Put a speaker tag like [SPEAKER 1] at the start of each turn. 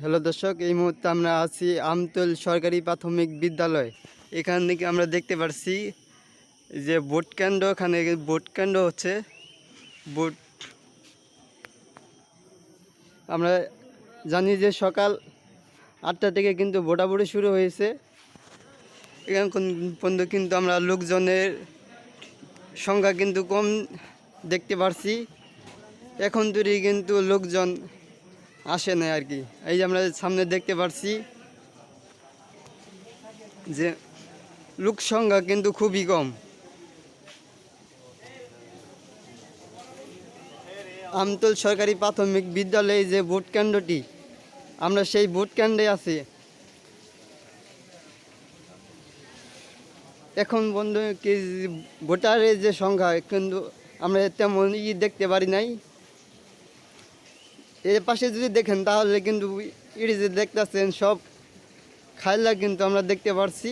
[SPEAKER 1] Hello দর্শক, এই মুহূর্তে আমরা আছি আমতল সরকারি প্রাথমিক বিদ্যালয়। এখান থেকে আমরা দেখতে পাচ্ছি যে ভোট কেন্দ্র, এখানে ভোট কেন্দ্র হচ্ছে ভোট। আমরা জানি যে সকাল 8টা থেকে কিন্তু ভোটাভুটি শুরু হয়েছে। এখান পর্যন্ত কিন্তু আমরা লোকজনের সংখ্যা কিন্তু কম দেখতে পাচ্ছি। এখন তৈরি কিন্তু লোকজন আসে না আর কি। এই যে আমরা সামনে দেখতে পাচ্ছি যে লোক সংখ্যা কিন্তু খুবই কম। আমতল সরকারি প্রাথমিক বিদ্যালয়ে যে ভোট কেন্দ্রটি, আমরা সেই ভোট কেন্দ্রে আছি। এখন বন্ধু কি ভোটারের যে সংখ্যা কিন্তু আমরা তেমন দেখতে পারি নাই। এর পাশে যদি দেখেন তাহলে কিন্তু যে দেখতেছেন সব খাইলা কিন্তু আমরা দেখতে পারছি।